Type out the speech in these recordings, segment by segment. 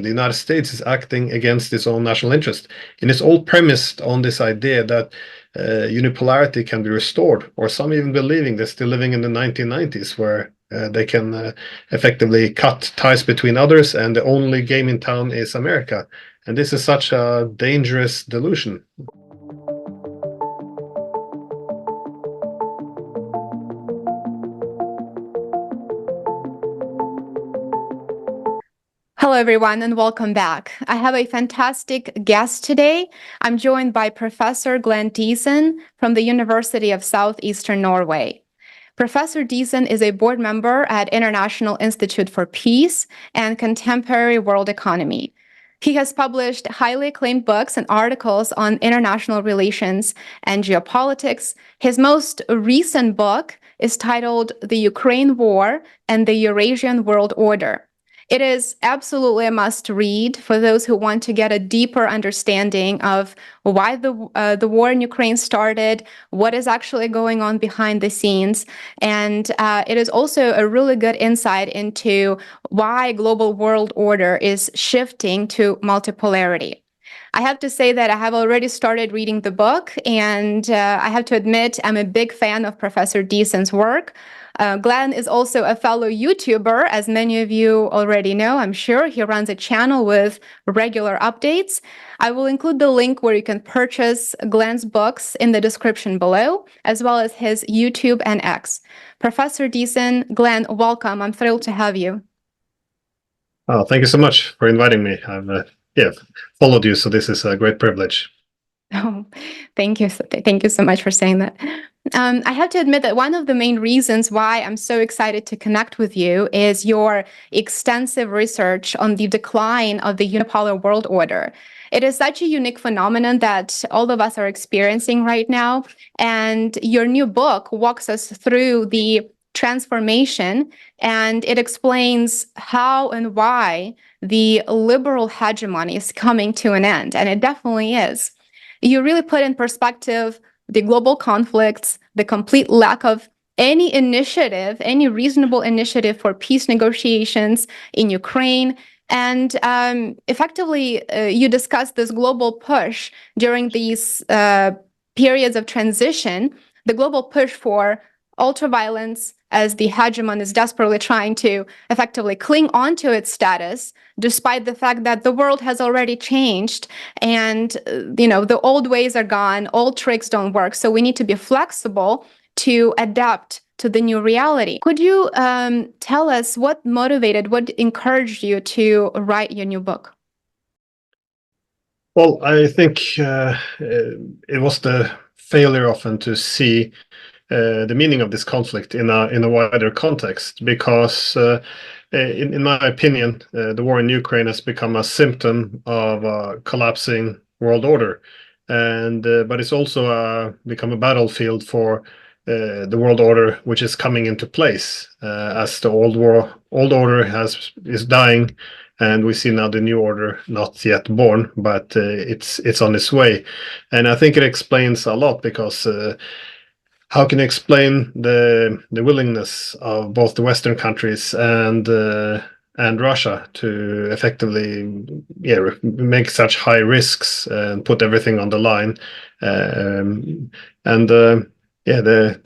The United States is acting against its own national interest. And it's all premised on this idea that unipolarity can be restored, or some even believing they're still living in the 1990s, where they can effectively cut ties between others, and the only game in town is America. And this is such a dangerous delusion. Hello, everyone, and welcome back. I have a fantastic guest today. I'm joined by Professor Glenn Diesen from the University of Southeastern Norway. Professor Diesen is a board member at International Institute for Peace and Contemporary World Economy. He has published highly acclaimed books and articles on international relations and geopolitics. His most recent book is titled The Ukraine War and the Eurasian World Order. It is absolutely a must-read for those who want to get a deeper understanding of why the war in Ukraine started, what is actually going on behind the scenes, and it is also a really good insight into why global world order is shifting to multipolarity. I have to say that I have already started reading the book, and I have to admit I'm a big fan of Professor Diesen's work. Glenn is also a fellow YouTuber, as many of you already know, I'm sure. He runs a channel with regular updates. I will include the link where you can purchase Glenn's books in the description below, as well as his YouTube and X. Professor Diesen, Glenn, welcome. I'm thrilled to have you. Oh, thank you so much for inviting me. I've followed you, so this is a great privilege. Oh, thank you. Thank you so much for saying that. I have to admit that one of the main reasons why I'm so excited to connect with you is your extensive research on the decline of the unipolar world order. It is such a unique phenomenon that all of us are experiencing right now. And your new book walks us through the transformation, and it explains how and why the liberal hegemony is coming to an end. And it definitely is. You really put in perspective the global conflicts, the complete lack of any initiative, any reasonable initiative for peace negotiations in Ukraine. And effectively, you discussed this global push during these periods of transition, the global push for ultraviolence, as the hegemon is desperately trying to effectively cling onto its status, despite the fact that the world has already changed and the old ways are gone, old tricks don't work. So we need to be flexible to adapt to the new reality. Could you tell us what encouraged you to write your new book? Well, I think it was the failure often to see the meaning of this conflict in a wider context, because in my opinion, the war in Ukraine has become a symptom of a collapsing world order, and but it's also become a battlefield for the world order which is coming into place as the old order is dying, and we see now the new order not yet born, but it's on its way. And I think it explains a lot, because how can you explain the willingness of both the Western countries and Russia to effectively make such high risks and put everything on the line, the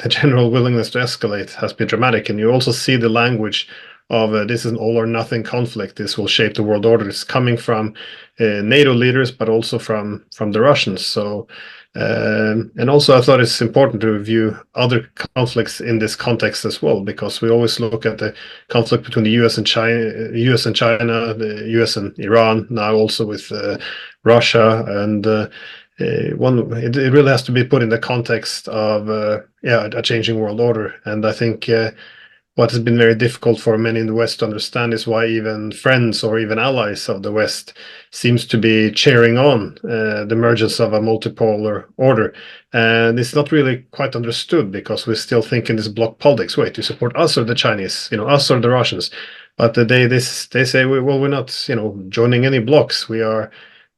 general willingness to escalate has been dramatic. And you also see the language of this is an all or nothing conflict. This will shape the world order. It's coming from NATO leaders, but also from the Russians. So. And also, I thought it's important to review other conflicts in this context as well, because we always look at the conflict between the U.S. and China, the U.S. and Iran, now also with Russia, and it really has to be put in the context of a changing world order. And I think what has been very difficult for many in the West to understand is why even friends or even allies of the West seems to be cheering on the emergence of a multipolar order. And it's not really quite understood, because we still think in this bloc politics. Wait, you support us or the Chinese? Us or the Russians? But they say, well, we're not joining any blocs.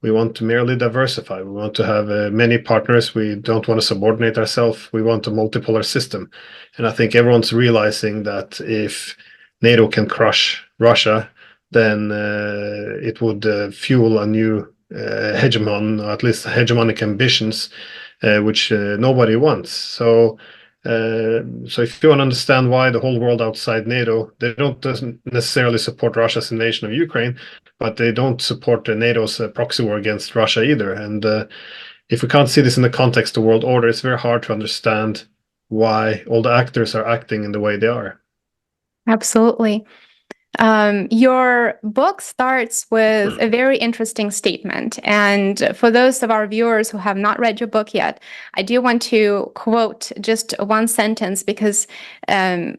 We want to merely diversify. We want to have many partners. We don't want to subordinate ourselves. We want a multipolar system. And I think everyone's realizing that if NATO can crush Russia, then it would fuel a new hegemon, or at least hegemonic ambitions, which nobody wants. So if you want to understand why the whole world outside NATO, they doesn't necessarily support Russia's invasion of Ukraine, but they don't support NATO's proxy war against Russia either. And if we can't see this in the context of world order, it's very hard to understand why all the actors are acting in the way they are. Absolutely. Your book starts with a very interesting statement. And for those of our viewers who have not read your book yet, I do want to quote just one sentence because, I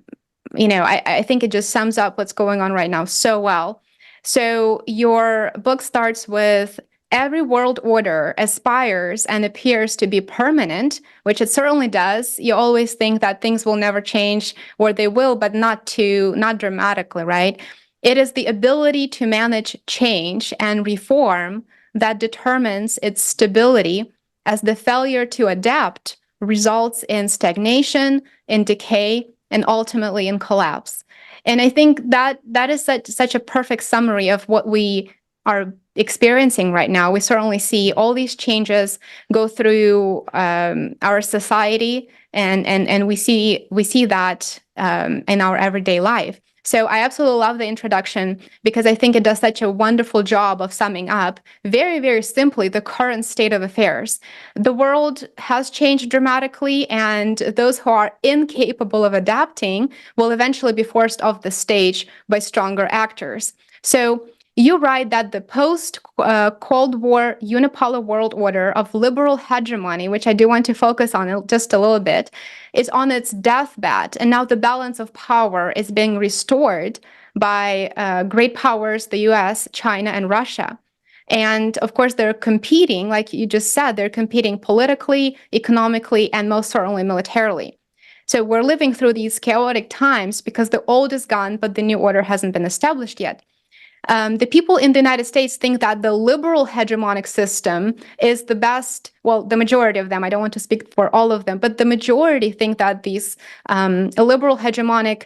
think it just sums up what's going on right now so well. So your book starts with, every world order aspires and appears to be permanent, which it certainly does. You always think that things will never change, or they will, but not dramatically, right? It is the ability to manage change and reform that determines its stability, as the failure to adapt results in stagnation, in decay, and ultimately in collapse. And I think that is such a perfect summary of what we are experiencing right now. We certainly see all these changes go through our society, and we see that in our everyday life. So I absolutely love the introduction because I think it does such a wonderful job of summing up very, very simply the current state of affairs. The world has changed dramatically, and those who are incapable of adapting will eventually be forced off the stage by stronger actors. So you write that the post-Cold War unipolar world order of liberal hegemony, which I do want to focus on just a little bit, is on its deathbed. And now the balance of power is being restored by great powers, the US, China, and Russia. And of course, they're competing, like you just said, they're competing politically, economically, and most certainly militarily. So we're living through these chaotic times because the old is gone, but the new order hasn't been established yet. The people in the United States think that the liberal hegemonic system is the best. Well, the majority of them, I don't want to speak for all of them, but the majority think that these liberal hegemonic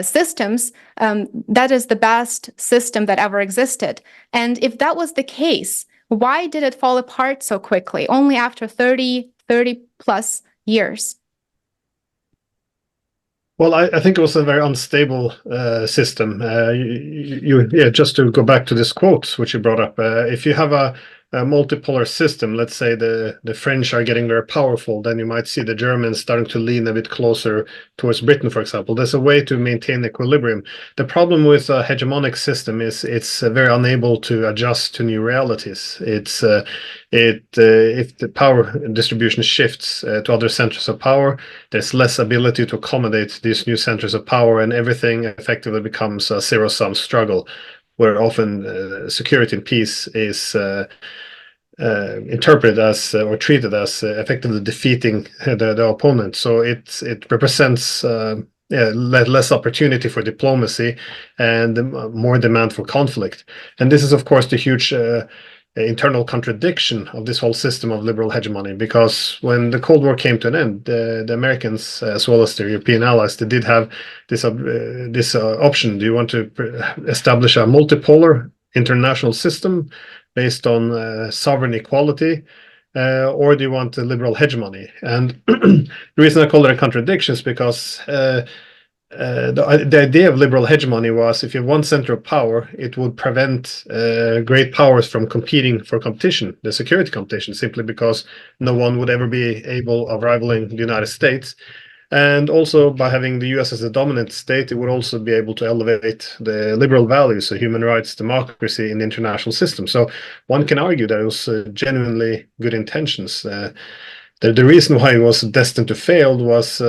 systems, that is the best system that ever existed. And if that was the case, why did it fall apart so quickly, only after 30 plus years? Well, I think it was a very unstable system. Just to go back to this quote which you brought up, if you have a multipolar system, let's say the French are getting very powerful, then you might see the Germans starting to lean a bit closer towards Britain, for example. There's a way to maintain equilibrium. The problem with a hegemonic system is it's very unable to adjust to new realities. If the power distribution shifts to other centers of power, there's less ability to accommodate these new centers of power, and everything effectively becomes a zero-sum struggle, where often security and peace is interpreted as or treated as effectively defeating the opponent. So it represents less opportunity for diplomacy and more demand for conflict. And this is, of course, the huge internal contradiction of this whole system of liberal hegemony, because when the Cold War came to an end, the Americans, as well as their European allies, they did have this option. Do you want to establish a multipolar international system based on sovereign equality, or do you want a liberal hegemony? And the reason I call it a contradiction is because the idea of liberal hegemony was, if you have one center of power, it would prevent great powers from competing for competition, the security competition, simply because no one would ever be able of rivaling the United States. And also, by having the US as a dominant state, it would also be able to elevate the liberal values of human rights, democracy in the international system. So one can argue that it was genuinely good intentions. The reason why it was destined to fail was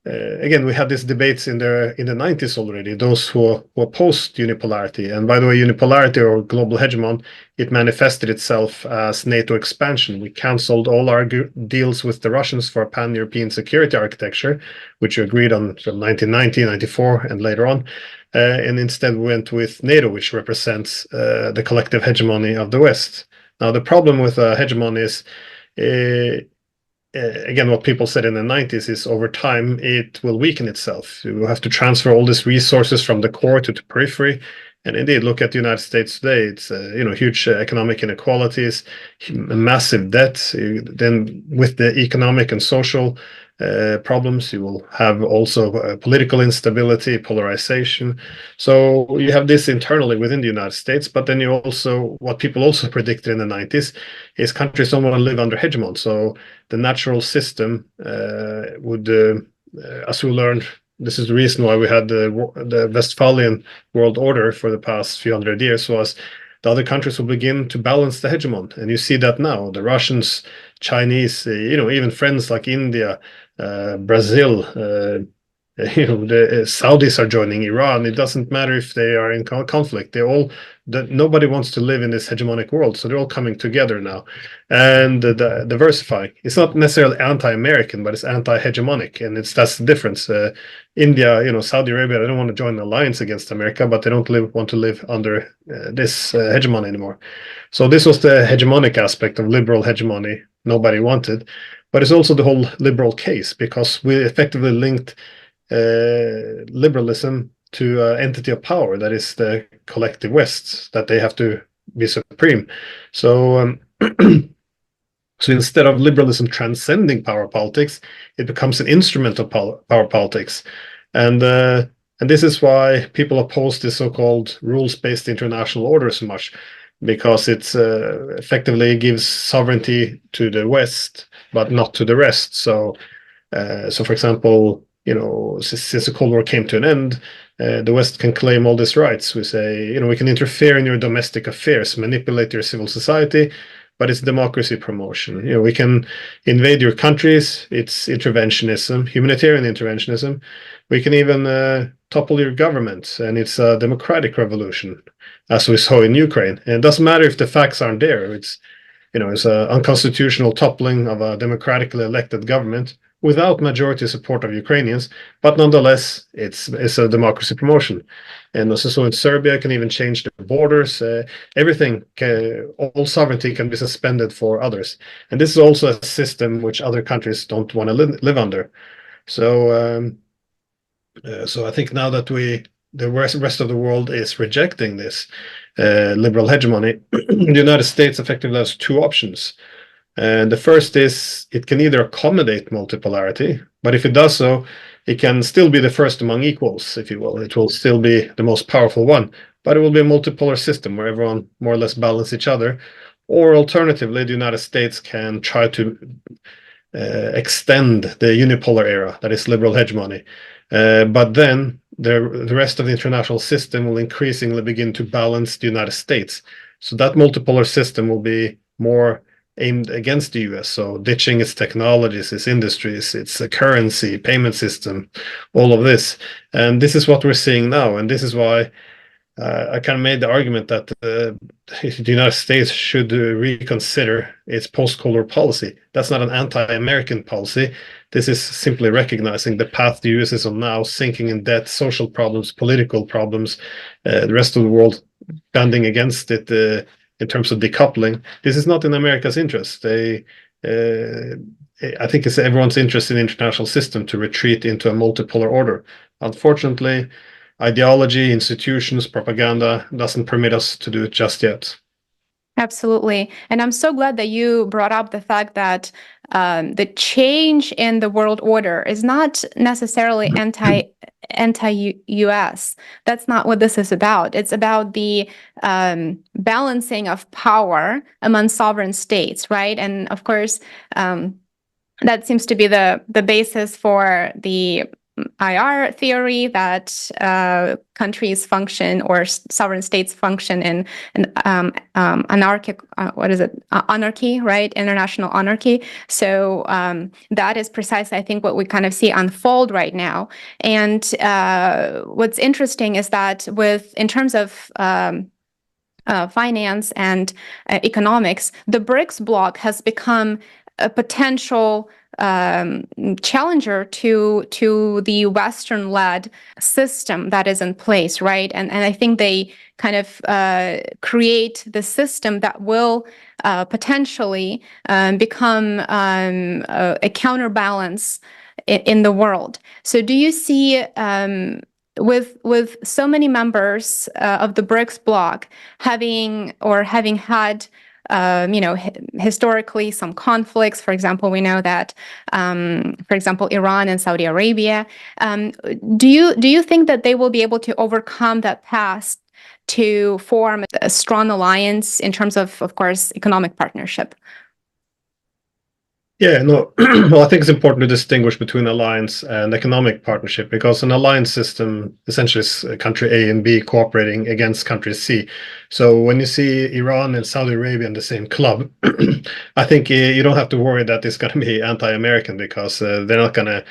again, we had these debates in the 90s already, those who opposed unipolarity. And by the way, unipolarity, or global hegemon, it manifested itself as NATO expansion. We canceled all our deals with the Russians for a pan-European security architecture, which we agreed on from 1990, 94, and later on. And instead we went with NATO, which represents the collective hegemony of the West. Now, the problem with hegemony is, again, what people said in the 90s is, over time, it will weaken itself. You will have to transfer all these resources from the core to the periphery, And indeed, look at the United States today. It's huge economic inequalities, massive debt. Then with the economic and social problems, you will have also political instability, polarization. So you have this internally within the United States, but then you also, what people also predicted in the 90s is countries don't want to live under hegemon. So the natural system would, as we learned, this is the reason why we had the Westphalian world order for the past few hundred years, was the other countries will begin to balance the hegemon. And you see that now. The Russians, Chinese, even friends like India, Brazil, the Saudis are joining Iran. It doesn't matter if they are in conflict. Nobody wants to live in this hegemonic world, so they're all coming together now and diversifying. It's not necessarily anti-American, but it's anti-hegemonic, and that's the difference. India, Saudi Arabia, they don't want to join an alliance against America, but they don't want to live under this hegemony anymore. So this was the hegemonic aspect of liberal hegemony nobody wanted, but it's also the whole liberal case, because we effectively linked liberalism to an entity of power, that is the collective West, that they have to be supreme. So so instead of liberalism transcending power politics, it becomes an instrument of power politics. And this is why people oppose this so-called rules-based international order so much, because it's effectively gives sovereignty to the West, but not to the rest. So for example, since the Cold War came to an end, the West can claim all these rights. We say, we can interfere in your domestic affairs, manipulate your civil society, but it's democracy promotion. We can invade your countries. It's interventionism, humanitarian interventionism. We can even topple your government, and it's a democratic revolution, as we saw in Ukraine. And it doesn't matter if the facts aren't there. It's an unconstitutional toppling of a democratically elected government without majority support of Ukrainians, but nonetheless, it's a democracy promotion. And also, so in Serbia, can even change the borders. Everything, all sovereignty can be suspended for others. And this is also a system which other countries don't want to live under. So, so I think now that the rest of the world is rejecting this liberal hegemony, the United States effectively has two options. And the first is it can either accommodate multipolarity, but if it does so, it can still be the first among equals, if you will. It will still be the most powerful one, but it will be a multipolar system where everyone more or less balance each other. Or alternatively, the United States can try to extend the unipolar era, that is liberal hegemony. But then the rest of the international system will increasingly begin to balance the United States. So that multipolar system will be more aimed against the US, so ditching its technologies, its industries, its currency, payment system, all of this. And this is what we're seeing now. And this is why I kind of made the argument that the United States should reconsider its post-Cold War policy. That's not an anti-American policy. This is simply recognizing the path the US is on now, sinking in debt, social problems, political problems, the rest of the world banding against it in terms of decoupling. This is not in America's interest. I think it's everyone's interest in the international system to retreat into a multipolar order. Unfortunately, ideology, institutions, propaganda doesn't permit us to do it just yet. Absolutely. And I'm so glad that you brought up the fact that the change in the world order is not necessarily anti-US. That's not what this is about. It's about the balancing of power among sovereign states, right? And of course, that seems to be the basis for the IR theory, that countries function, or sovereign states function in anarchic, anarchy, right? International anarchy. So that is precisely, I think, what we kind of see unfold right now. And what's interesting is that in terms of finance and economics, the BRICS bloc has become a potential challenger to the Western-led system that is in place, right? And I think they kind of create the system that will potentially become a counterbalance in the world. So do you see with so many members of the BRICS bloc having had historically some conflicts. For example, we know that, for example, Iran and Saudi Arabia. Do you think that they will be able to overcome that past to form a strong alliance in terms of course, economic partnership? Yeah, no, well, I think it's important to distinguish between alliance and economic partnership, because an alliance system essentially is country A and B cooperating against country C. So when you see Iran and Saudi Arabia in the same club, I think you don't have to worry that it's going to be anti-American, because they're not going to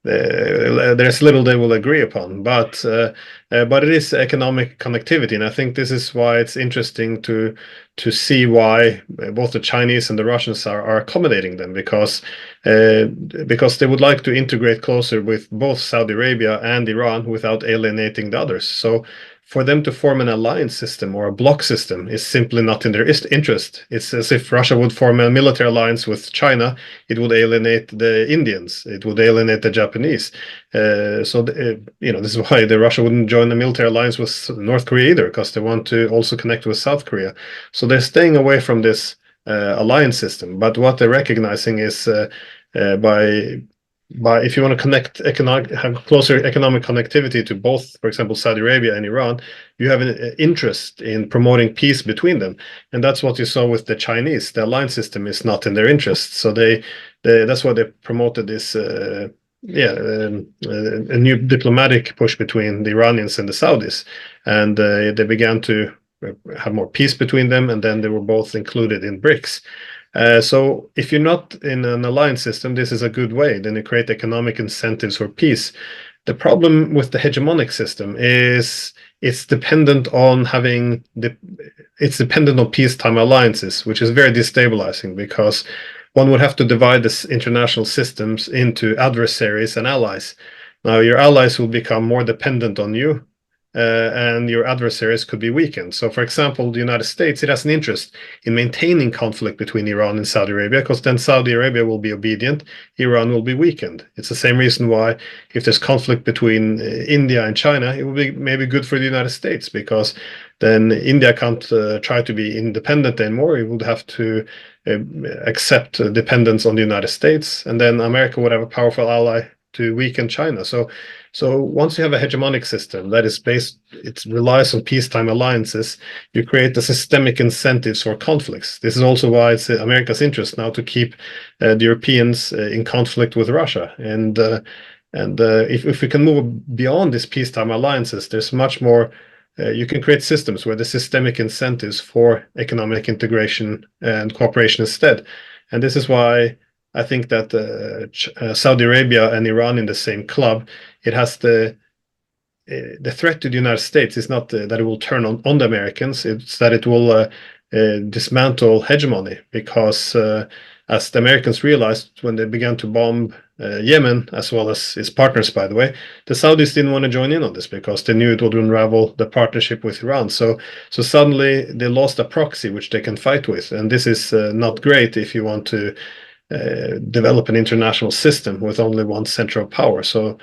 there's little they will agree upon, but it is economic connectivity, and I think this is why it's interesting to see why both the Chinese and the Russians are accommodating them, because they would like to integrate closer with both Saudi Arabia and Iran without alienating the others. So for them to form an alliance system or a bloc system is simply not in their interest. It's as if Russia would form a military alliance with China. It would alienate the Indians. It would alienate the Japanese. This is why Russia wouldn't join a military alliance with North Korea either, because they want to also connect with South Korea. So they're staying away from this alliance system. But what they're recognizing is by if you want to have closer economic connectivity to both, for example, Saudi Arabia and Iran, you have an interest in promoting peace between them, and that's what you saw with the Chinese. The alliance system is not in their interest, so that's why they promoted this. A new diplomatic push between the Iranians and the Saudis, and they began to have more peace between them, and then they were both included in BRICS. So if you're not in an alliance system, this is a good way. Then you create economic incentives for peace. The problem with the hegemonic system is it's dependent on peacetime alliances, which is very destabilizing, because one would have to divide the international systems into adversaries and allies. Now, your allies will become more dependent on you, and your adversaries could be weakened. So, for example, the United States, it has an interest in maintaining conflict between Iran and Saudi Arabia, because then Saudi Arabia will be obedient, Iran will be weakened. It's the same reason why if there's conflict between India and China, it will be maybe good for the United States, because then India can't try to be independent anymore. It would have to accept dependence on the United States, and then America would have a powerful ally to weaken China. So once you have a hegemonic system that is it relies on peacetime alliances, you create the systemic incentives for conflicts. This is also why it's America's interest now to keep the Europeans in conflict with Russia. And if we can move beyond these peacetime alliances, there's much more. You can create systems where the systemic incentives for economic integration and cooperation instead. And this is why I think that Saudi Arabia and Iran in the same club, it has the threat to the United States is not that it will turn on the Americans, it's that it will dismantle hegemony, because as the Americans realized when they began to bomb Yemen, as well as its partners, by the way, the Saudis didn't want to join in on this, because they knew it would unravel the partnership with Iran. So suddenly they lost a proxy which they can fight with, and this is not great if you want to develop an international system with only one center of power. So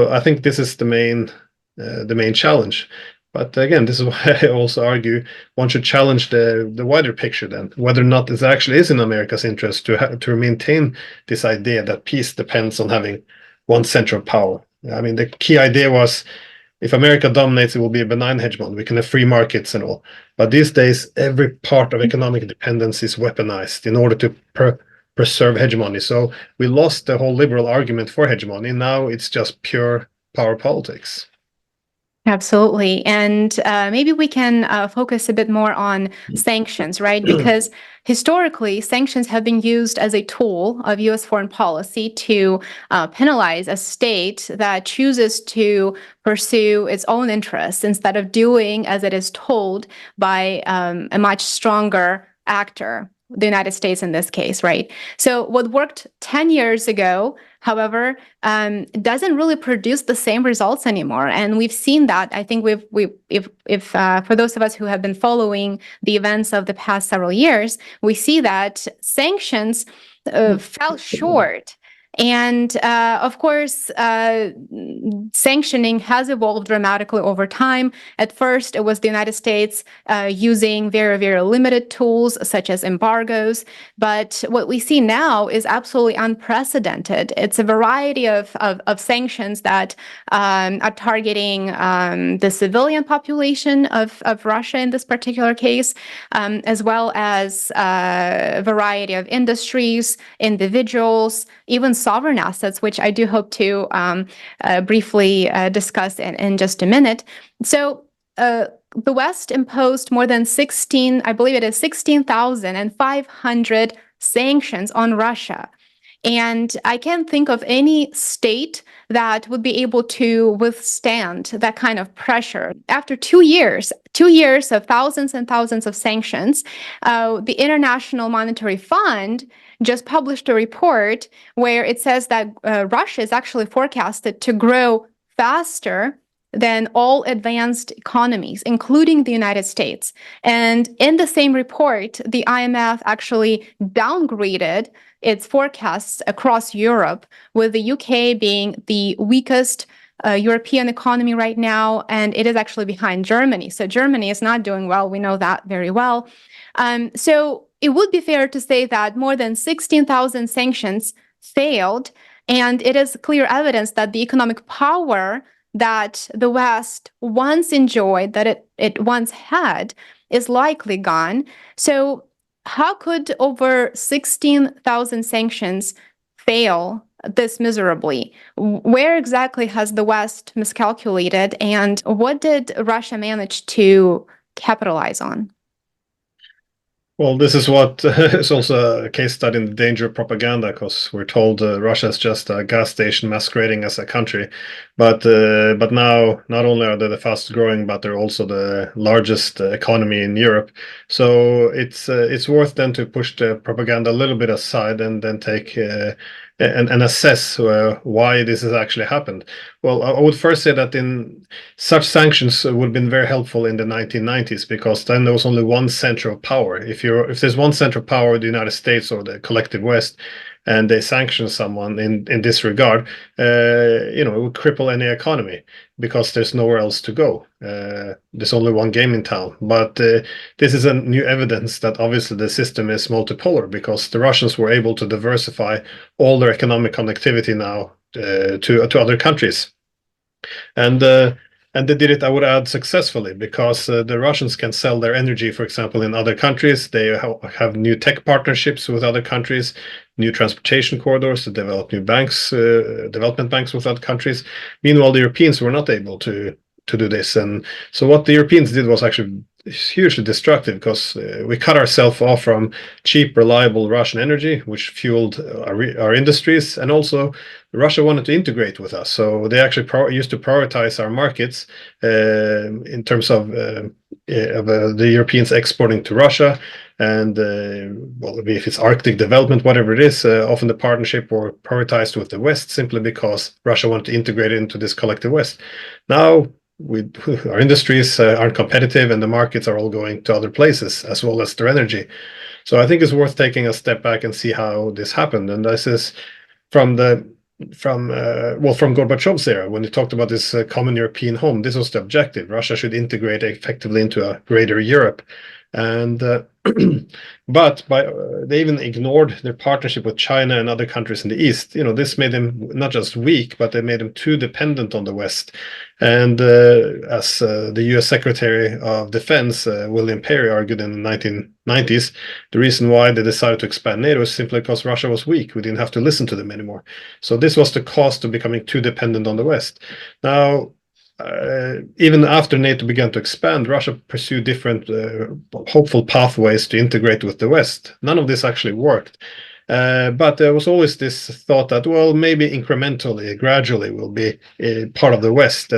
I think this is the main challenge. But again, this is why I also argue one should challenge the wider picture, then, whether or not this actually is in America's interest to maintain this idea that peace depends on having one center of power. I mean, the key idea was, if America dominates, it will be a benign hegemon. We can have free markets and all. But these days, every part of economic dependence is weaponized in order to preserve hegemony. So we lost the whole liberal argument for hegemony. Now it's just pure power politics. Absolutely. And maybe we can focus a bit more on sanctions, right? Because historically, sanctions have been used as a tool of U.S. foreign policy to penalize a state that chooses to pursue its own interests instead of doing as it is told by a much stronger actor, the United States in this case, right? So what worked 10 years ago, however, doesn't really produce the same results anymore. And we've seen that. I think if for those of us who have been following the events of the past several years, we see that sanctions fell short And of course, sanctioning has evolved dramatically over time. At first, it was the United States using very, very limited tools such as embargoes. But what we see now is absolutely unprecedented. It's a variety of sanctions that are targeting the civilian population of Russia in this particular case, as well as a variety of industries, individuals, even sovereign assets, which I do hope to briefly discuss in just a minute. So the West imposed more than 16, I believe it is 16,500 sanctions on Russia. And I can't think of any state that would be able to withstand that kind of pressure. After 2 years of thousands and thousands of sanctions, the International Monetary Fund just published a report where it says that Russia is actually forecasted to grow faster than all advanced economies, including the United States. And in the same report, the IMF actually downgraded its forecasts across Europe, with the UK being the weakest European economy right now, and it is actually behind Germany. So Germany is not doing well. We know that very well. So it would be fair to say that more than 16,000 sanctions failed, and it is clear evidence that the economic power that the West once enjoyed, that it once had, is likely gone. So how could over 16,000 sanctions fail this miserably? Where exactly has the West miscalculated, and what did Russia manage to capitalize on? Well, this is what is also a case study in the danger of propaganda, because we're told Russia is just a gas station masquerading as a country, but now not only are they the fastest growing, but they're also the largest economy in Europe. So it's worth then to push the propaganda a little bit aside and then take and assess why this has actually happened. Well, I would first say that in such sanctions would have been very helpful in the 1990s, because then there was only one center of power. If there's one center of power, the United States or the collective West, and they sanction someone in this regard, it would cripple any economy, because there's nowhere else to go. There's only one game in town. But this is a new evidence that obviously the system is multipolar, because the Russians were able to diversify all their economic connectivity now to other countries. And they did it, I would add, successfully, because the Russians can sell their energy, for example, in other countries. They have new tech partnerships with other countries, new transportation corridors to develop new banks, development banks with other countries. Meanwhile, the Europeans were not able to do this. And so what the Europeans did was actually hugely destructive, because we cut ourselves off from cheap, reliable Russian energy, which fueled our industries. And also, Russia wanted to integrate with us, so they actually used to prioritize our markets in terms of the Europeans exporting to Russia. And well, if it's Arctic development, whatever it is, often the partnership were prioritized with the West, simply because Russia wanted to integrate into this collective West. Now, our industries aren't competitive, and the markets are all going to other places, as well as their energy. So I think it's worth taking a step back and see how this happened. And this is from Gorbachev's era, when he talked about this common European home. This was the objective. Russia should integrate effectively into a greater Europe. And but they even ignored their partnership with China and other countries in the East. This made them not just weak, but they made them too dependent on the West. And as the U.S. Secretary of Defense, William Perry, argued in the 1990s, the reason why they decided to expand NATO is simply because Russia was weak. We didn't have to listen to them anymore. So this was the cost of becoming too dependent on the West. Now, even after NATO began to expand, Russia pursued different hopeful pathways to integrate with the West. None of this actually worked. But there was always this thought that, well, maybe incrementally, gradually, we'll be part of the West.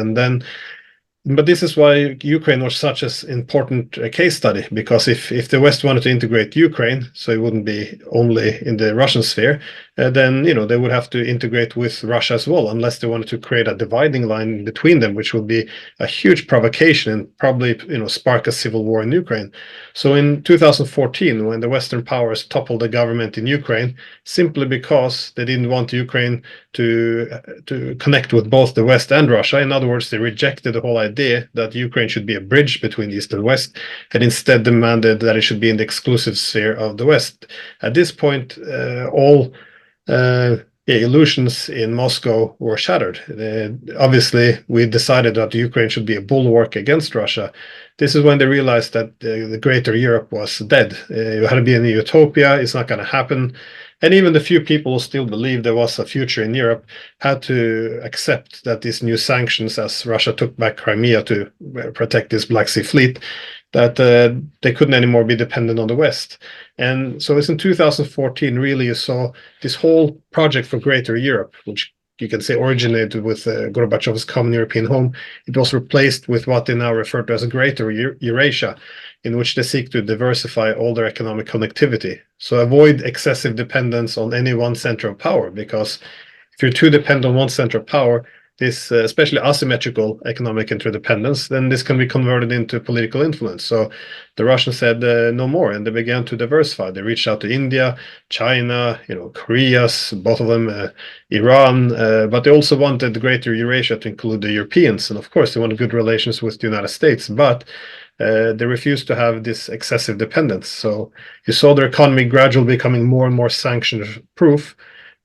But this is why Ukraine was such an important case study, because if the West wanted to integrate Ukraine, so it wouldn't be only in the Russian sphere, then they would have to integrate with Russia as well, unless they wanted to create a dividing line between them, which would be a huge provocation and probably spark a civil war in Ukraine. So in 2014, when the Western powers toppled the government in Ukraine, simply because they didn't want Ukraine to connect with both the West and Russia. In other words, they rejected the whole idea that Ukraine should be a bridge between East and West, and instead demanded that it should be in the exclusive sphere of the West. At this point, all illusions in Moscow were shattered. Obviously, we decided that Ukraine should be a bulwark against Russia. This is when they realized that the greater Europe was dead. You had to be in a utopia. It's not going to happen. And even the few people who still believed there was a future in Europe had to accept that these new sanctions, as Russia took back Crimea to protect this Black Sea fleet, that they couldn't anymore be dependent on the West. And so it's in 2014, really, you saw this whole project for Greater Europe, which you can say originated with Gorbachev's Common European Home. It was replaced with what they now refer to as a Greater Eurasia, in which they seek to diversify all their economic connectivity. So avoid excessive dependence on any one center of power, because if you're too dependent on one center of power, this especially asymmetrical economic interdependence, then this can be converted into political influence. So the Russians said no more, and they began to diversify. They reached out to India, China, Korea, both of them, Iran, but they also wanted the Greater Eurasia to include the Europeans, and of course they wanted good relations with the United States, but they refused to have this excessive dependence. So you saw their economy gradually becoming more and more sanction-proof,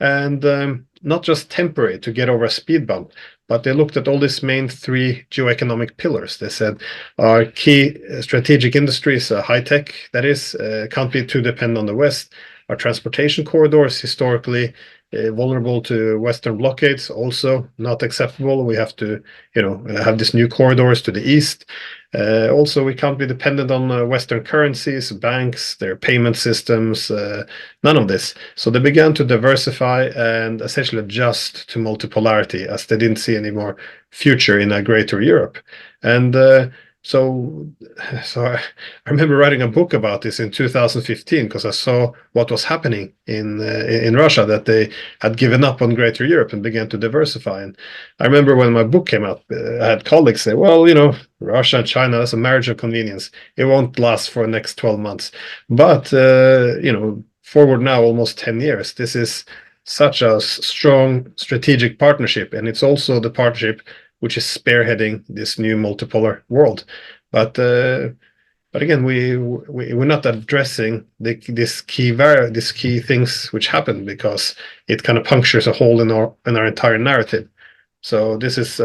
and not just temporary to get over a speed bump, but they looked at all these main three geoeconomic pillars. They said our key strategic industries, high tech, that is, can't be too dependent on the West. Our transportation corridors, historically vulnerable to Western blockades, also not acceptable. We have to, have these new corridors to the east. Also, we can't be dependent on Western currencies, banks, their payment systems, none of this. So they began to diversify and essentially adjust to multipolarity, as they didn't see any more future in a greater Europe. And so I remember writing a book about this in 2015, because I saw what was happening in Russia, that they had given up on Greater Europe and began to diversify. And I remember when my book came out, I had colleagues say, well, Russia and China, that's a marriage of convenience. It won't last for the next 12 months. But, forward now almost 10 years, this is such a strong strategic partnership. And it's also the partnership which is spearheading this new multipolar world. But again, we're not addressing this key things which happen, because it kind of punctures a hole in our entire narrative. So this is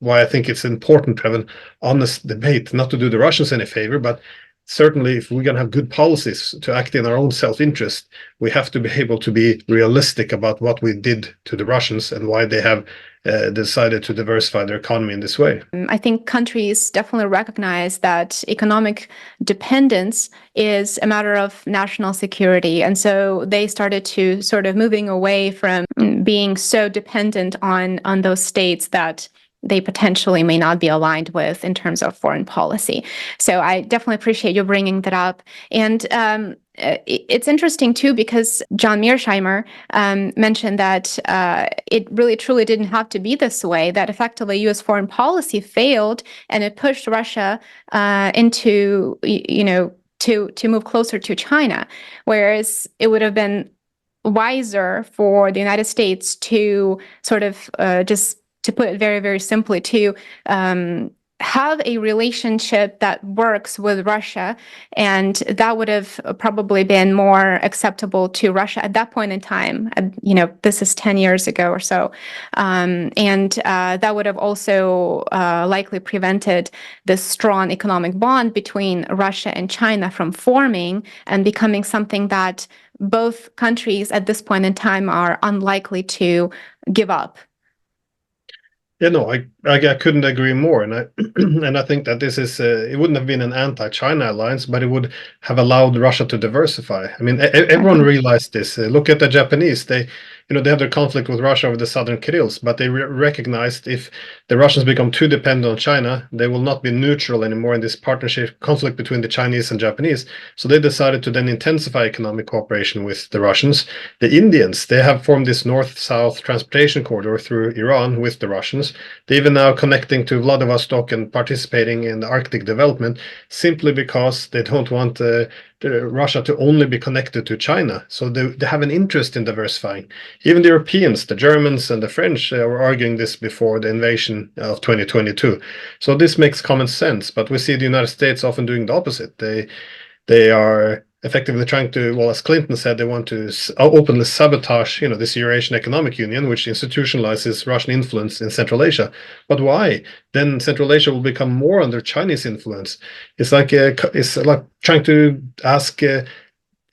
why I think it's important to have an honest debate, not to do the Russians any favor, but certainly if we're going to have good policies to act in our own self-interest, we have to be able to be realistic about what we did to the Russians and why they have decided to diversify their economy in this way. I think countries definitely recognize that economic dependence is a matter of national security. And so they started to sort of moving away from being so dependent on those states that they potentially may not be aligned with in terms of foreign policy. So I definitely appreciate you bringing that up. And it's interesting, too, because John Mearsheimer mentioned that it really truly didn't have to be this way, that effectively U.S. foreign policy failed and it pushed Russia into, to move closer to China, whereas it would have been wiser for the United States to sort of just, to put it very, very simply, to have a relationship that works with Russia, and that would have probably been more acceptable to Russia at that point in time. This is 10 years ago or so, and that would have also likely prevented this strong economic bond between Russia and China from forming and becoming something that both countries at this point in time are unlikely to give up. Yeah, no, I I couldn't agree more, and I and I think that this is it wouldn't have been an anti-China alliance, but it would have allowed Russia to diversify. I mean, everyone Right. realized this. Look at the Japanese; they have their conflict with Russia over the Southern Kurils, but they recognized if the Russians become too dependent on China, they will not be neutral anymore in this partnership conflict between the Chinese and Japanese. So they decided to then intensify economic cooperation with the Russians. The Indians, they have formed this north-south transportation corridor through Iran with the Russians. They're even now connecting to Vladivostok and participating in the Arctic development simply because they don't want Russia to only be connected to China. So they have an interest in diversifying. Even the Europeans, the Germans and the French were arguing this before the invasion of 2022. So this makes common sense, but we see the United States often doing the opposite. They are effectively trying to, well, as Clinton said, they want to openly sabotage, this Eurasian Economic Union, which institutionalizes Russian influence in Central Asia. But why? Then Central Asia will become more under Chinese influence. It's like trying to ask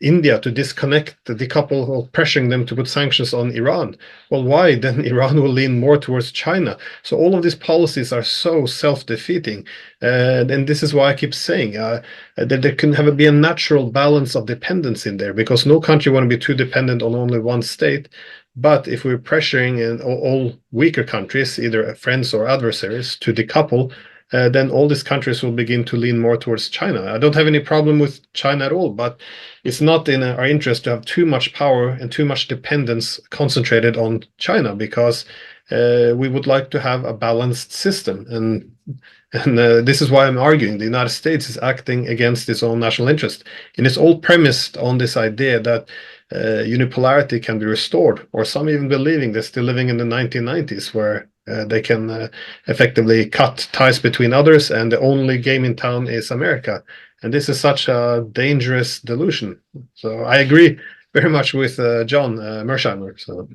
India to disconnect, decouple, or pressuring them to put sanctions on Iran. Well, why? Then Iran will lean more towards China. So all of these policies are so self-defeating. And this is why I keep saying that there can be a natural balance of dependence in there, because no country want to be too dependent on only one state. But if we're pressuring all weaker countries, either friends or adversaries, to decouple, then all these countries will begin to lean more towards China. I don't have any problem with China at all, but it's not in our interest to have too much power and too much dependence concentrated on China, because we would like to have a balanced system. And this is why I'm arguing the United States is acting against its own national interest. And it's all premised on this idea that unipolarity can be restored, or some even believing they're still living in the 1990s, where they can effectively cut ties between others, and the only game in town is America. And this is such a dangerous delusion. So I agree very much with John Mersheimer. So.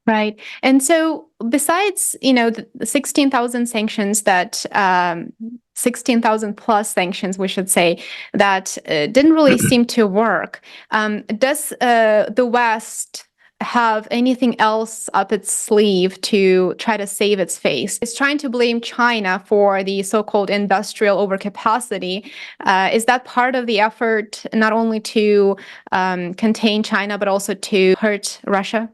Right. And so besides, the 16,000 sanctions that 16,000 plus sanctions, we should say, that didn't really seem to work, does the West have anything else up its sleeve to try to save its face? It's trying to blame China for the so-called industrial overcapacity. Is that part of the effort, not only to contain China, but also to hurt Russia?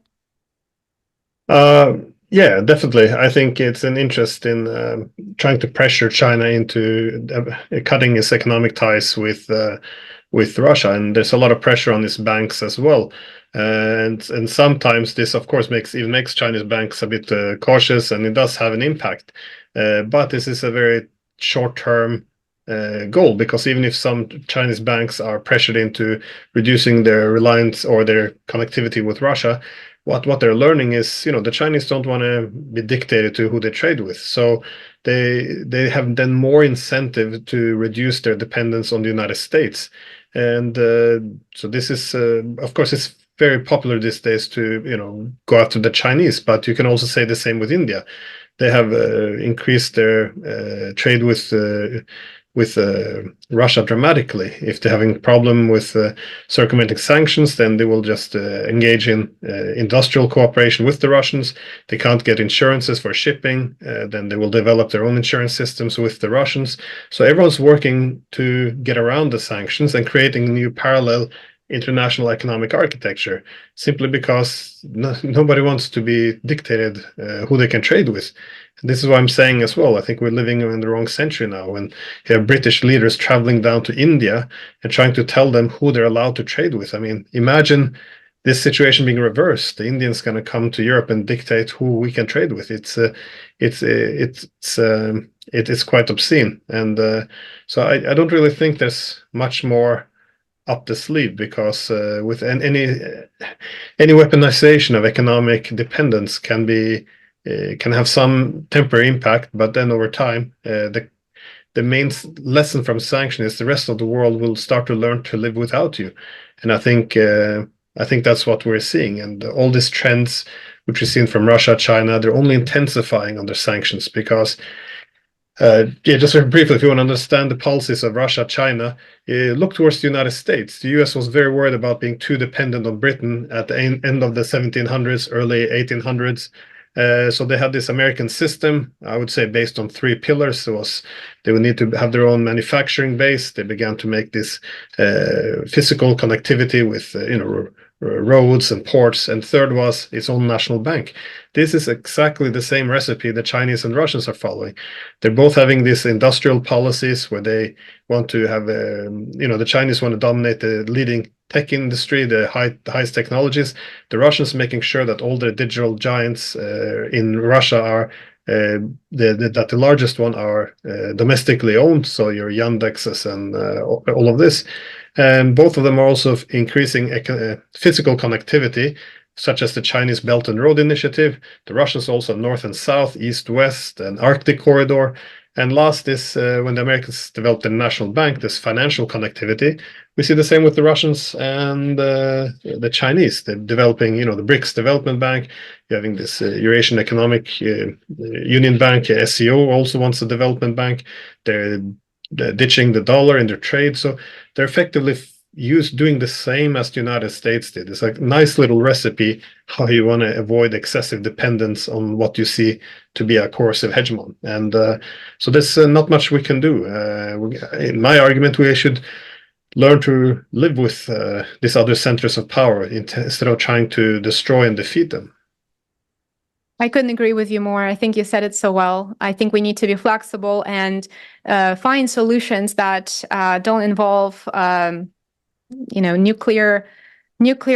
Yeah, definitely. I think it's an interest in trying to pressure China into cutting its economic ties with Russia, and there's a lot of pressure on its banks as well. And sometimes this, of course, makes Chinese banks a bit cautious, and it does have an impact. But this is a very short-term goal, because even if some Chinese banks are pressured into reducing their reliance or their connectivity with Russia, what they're learning is, the Chinese don't want to be dictated to who they trade with. So they have then more incentive to reduce their dependence on the United States. And so this is, of course, it's very popular these days to, go after the Chinese, but you can also say the same with India. They have increased their trade with Russia dramatically. If they're having a problem with circumventing sanctions, then they will just engage in industrial cooperation with the Russians. They can't get insurances for shipping, then they will develop their own insurance systems with the Russians. So everyone's working to get around the sanctions and creating a new parallel international economic architecture, simply because nobody wants to be dictated who they can trade with. And this is what I'm saying as well. I think we're living in the wrong century now, when you have British leaders traveling down to India and trying to tell them who they're allowed to trade with. I mean, imagine this situation being reversed. The Indians going to come to Europe and dictate who we can trade with. It's quite obscene. And so I don't really think there's much more up the sleeve, because with any weaponization of economic dependence can have some temporary impact, but then over time, the main lesson from sanction is the rest of the world will start to learn to live without you. And I think that's what we're seeing. And all these trends which we've seen from Russia, China, they're only intensifying under sanctions, because just very briefly, if you want to understand the policies of Russia, China, look towards the United States. The US was very worried about being too dependent on Britain at the end of the 1700s, early 1800s. So they had this American system, I would say, based on three pillars. It was they would need to have their own manufacturing base. They began to make this physical connectivity with roads and ports, and third was its own national bank. This is exactly the same recipe the Chinese and Russians are following. They're both having these industrial policies where they want to have, the Chinese want to dominate the leading tech industry, the highest technologies. The Russians making sure that all the digital giants in Russia are that the largest one are domestically owned, so your Yandexes and all of this. And both of them are also increasing physical connectivity, such as the Chinese Belt and Road Initiative. The Russians also north and south, east, west, and Arctic corridor. And last is when the Americans developed the national bank, this financial connectivity. We see the same with the Russians and the Chinese. They're developing, the BRICS Development Bank. You're having this Eurasian Economic Union Bank, SEO also wants a development bank. They're ditching the dollar in their trade. So they're effectively doing the same as the United States did. It's like a nice little recipe how you want to avoid excessive dependence on what you see to be a coercive hegemon. And so there's not much we can do. In my argument, we should learn to live with these other centers of power instead of trying to destroy and defeat them. I couldn't agree with you more. I think you said it so well. I think we need to be flexible and find solutions that don't involve, nuclear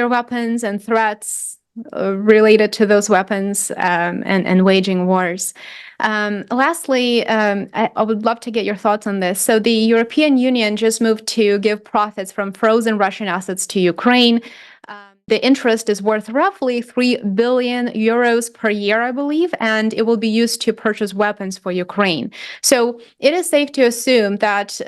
weapons and threats related to those weapons and waging wars. Lastly, I would love to get your thoughts on this. So the European Union just moved to give profits from frozen Russian assets to Ukraine. The interest is worth roughly 3 billion euros per year, I believe, and it will be used to purchase weapons for Ukraine. So it is safe to assume that,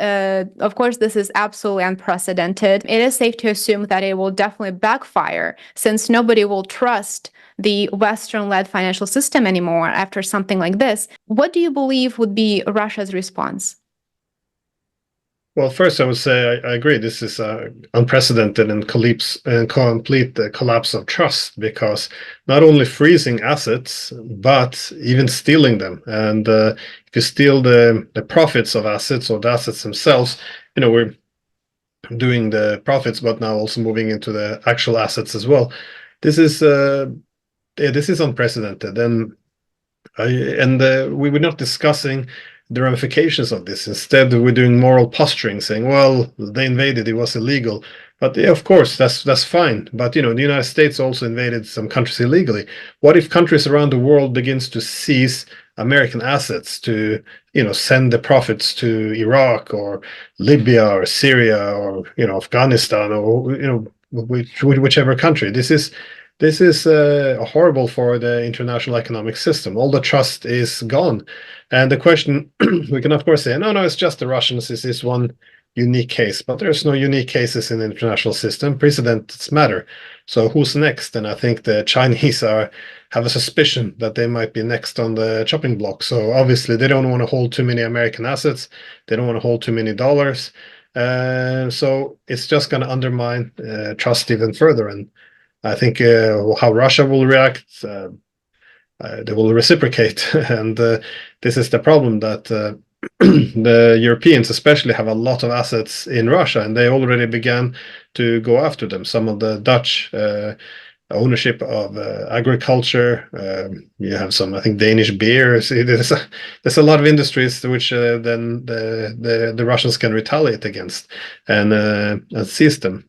of course, this is absolutely unprecedented. It is safe to assume that it will definitely backfire, since nobody will trust the Western-led financial system anymore after something like this. What do you believe would be Russia's response? Well, first, I would say I agree. This is unprecedented and complete collapse of trust, because not only freezing assets, but even stealing them. And if you steal the profits of assets or the assets themselves, we're doing the profits, but now also moving into the actual assets as well. This is unprecedented, and we were not discussing the ramifications of this. Instead, we're doing moral posturing, saying, well, they invaded, it was illegal. But yeah, of course, that's fine. But the United States also invaded some countries illegally. What if countries around the world begins to seize American assets to send the profits to Iraq or Libya or Syria or Afghanistan or whichever country? This is horrible for the international economic system. All the trust is gone. And the question, we can of course say, no, it's just the Russians. This is one unique case, but there's no unique cases in the international system. Precedents matter. So who's next? And I think the Chinese have a suspicion that they might be next on the chopping block. So obviously they don't want to hold too many American assets. They don't want to hold too many dollars. So it's just going to undermine trust even further. And I think how Russia will react, they will reciprocate. And this is the problem, that the Europeans especially have a lot of assets in Russia, and they already began to go after them. Some of the Dutch ownership of agriculture, you have some, I think, Danish beer. There's a lot of industries which then the Russians can retaliate against and seize them.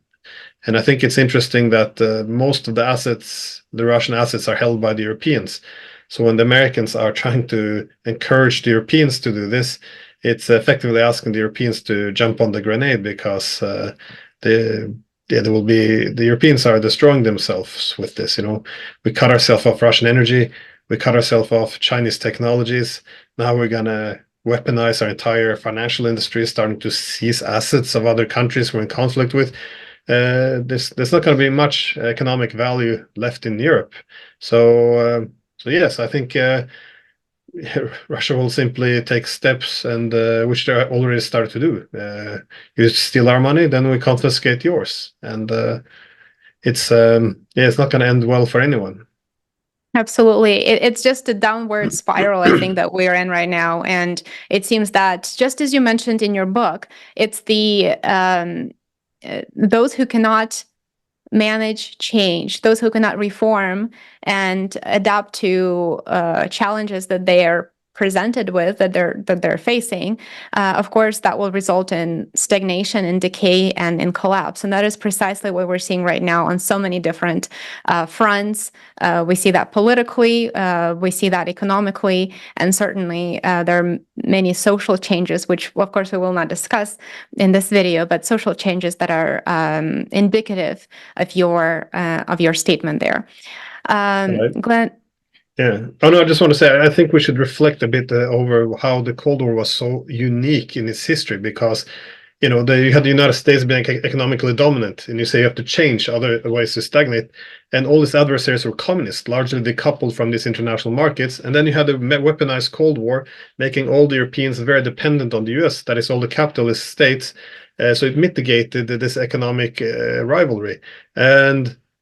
And I think it's interesting that most of the Russian assets are held by the Europeans. So when the Americans are trying to encourage the Europeans to do this, it's effectively asking the Europeans to jump on the grenade, because the Europeans are destroying themselves with this. We cut ourselves off Russian energy, we cut ourselves off Chinese technologies. Now we're gonna weaponize our entire financial industry, starting to seize assets of other countries we're in conflict with. There's not going to be much economic value left in Europe. So yes, I think Russia will simply take steps, and which they already started to do. You steal our money, then we confiscate yours, and it's not going to end well for anyone. Absolutely. It's just a downward spiral, I think, that we're in right now. And it seems that, just as you mentioned in your book, it's those who cannot manage change, those who cannot reform and adapt to challenges that they are presented with, that they're facing, of course that will result in stagnation and decay and in collapse. And that is precisely what we're seeing right now on so many different fronts. We see that politically, we see that economically, and certainly there are many social changes, which of course we will not discuss in this video, but social changes that are indicative of your statement there. Right. Glenn. Yeah. Oh no, I just want to say I think we should reflect a bit over how the Cold War was so unique in its history, because you had the United States being economically dominant, and you say you have to change other ways to stagnate, and all these adversaries were communist, largely decoupled from these international markets. And then you had a weaponized Cold War, making all the Europeans very dependent on the US, that is, all the capitalist states. So it mitigated this economic rivalry.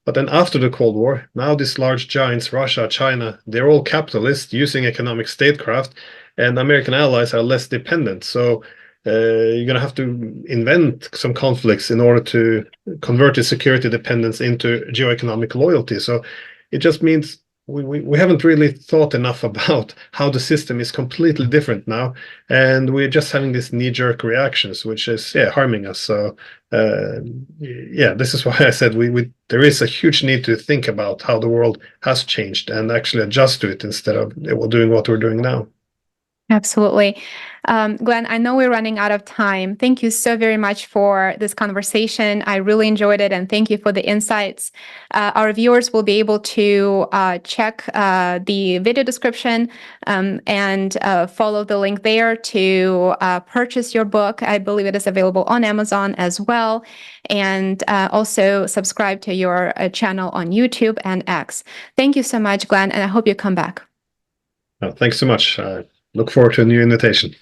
But then after the Cold War, now these large giants, Russia, China, they're all capitalists using economic statecraft, and American allies are less dependent. So you're going to have to invent some conflicts in order to convert the security dependence into geoeconomic loyalty. So it just means we haven't really thought enough about how the system is completely different now, and we're just having these knee-jerk reactions, which is harming us. So this is why I said there is a huge need to think about how the world has changed and actually adjust to it instead of doing what we're doing now. Absolutely. Glenn, I know we're running out of time. Thank you so very much for this conversation. I really enjoyed it, and thank you for the insights. Our viewers will be able to check the video description and follow the link there to purchase your book. I believe it is available on Amazon as well. And also subscribe to your channel on YouTube and X. Thank you so much, Glenn, and I hope you come back. Thanks so much. Look forward to a new invitation.